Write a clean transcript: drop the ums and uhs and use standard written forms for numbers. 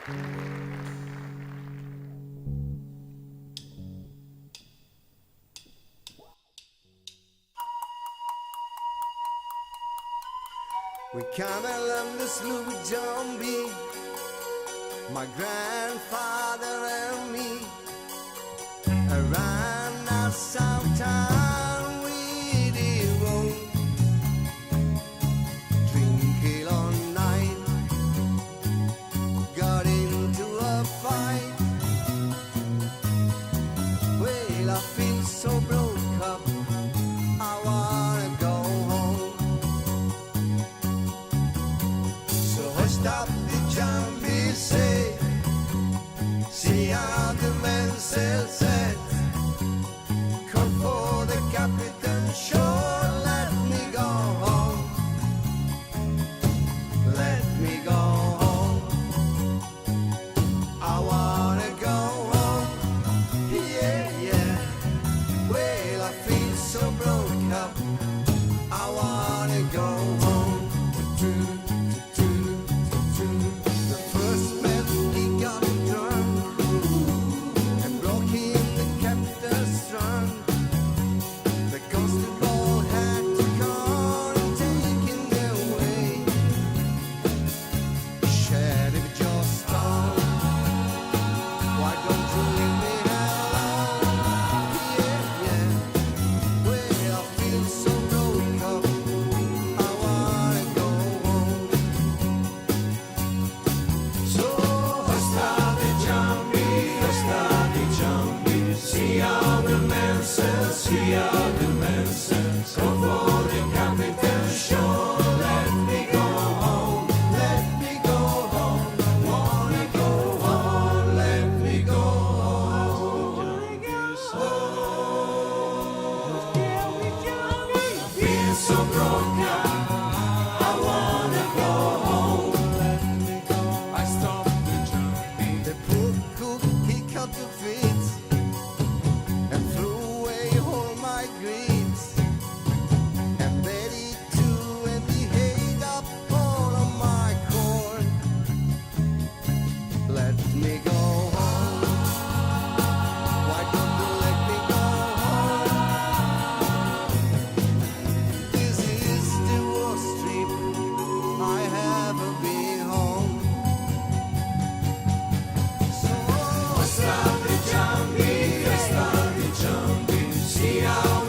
We camel and the sloop zombie, my grandfather and me, around our south town we did roam, drink all night, got into a fight. Well, I feel so broke up, I wanna go home. Stop the jumpy say, see how the men sail set. Call for the captain, sure, let me go home. Let me go home. I wanna go home. Yeah, yeah. Well, I feel so broke up, I wanna go home. The first man he got drunk and broke in the captain's trunk. The constable had to come and take him away. Sheriff just stop, why don't you leave me alone? Yeah, yeah. Well, I feel so broke up, I wanna go home. So start the jumping, see how the man says, see how the man says. Go for the captain, sure, let me go home, let me go home. Wanna go home, let me go home. I feel so broke up, I wanna go home. I stopped the jumping. The poor cook, he cut the feet and threw away all my greens. And Betty too, and he ate up all of my corn. Let me go home. Why don't you let me go home? This is the worst trip I have been home. So start the jumping, see how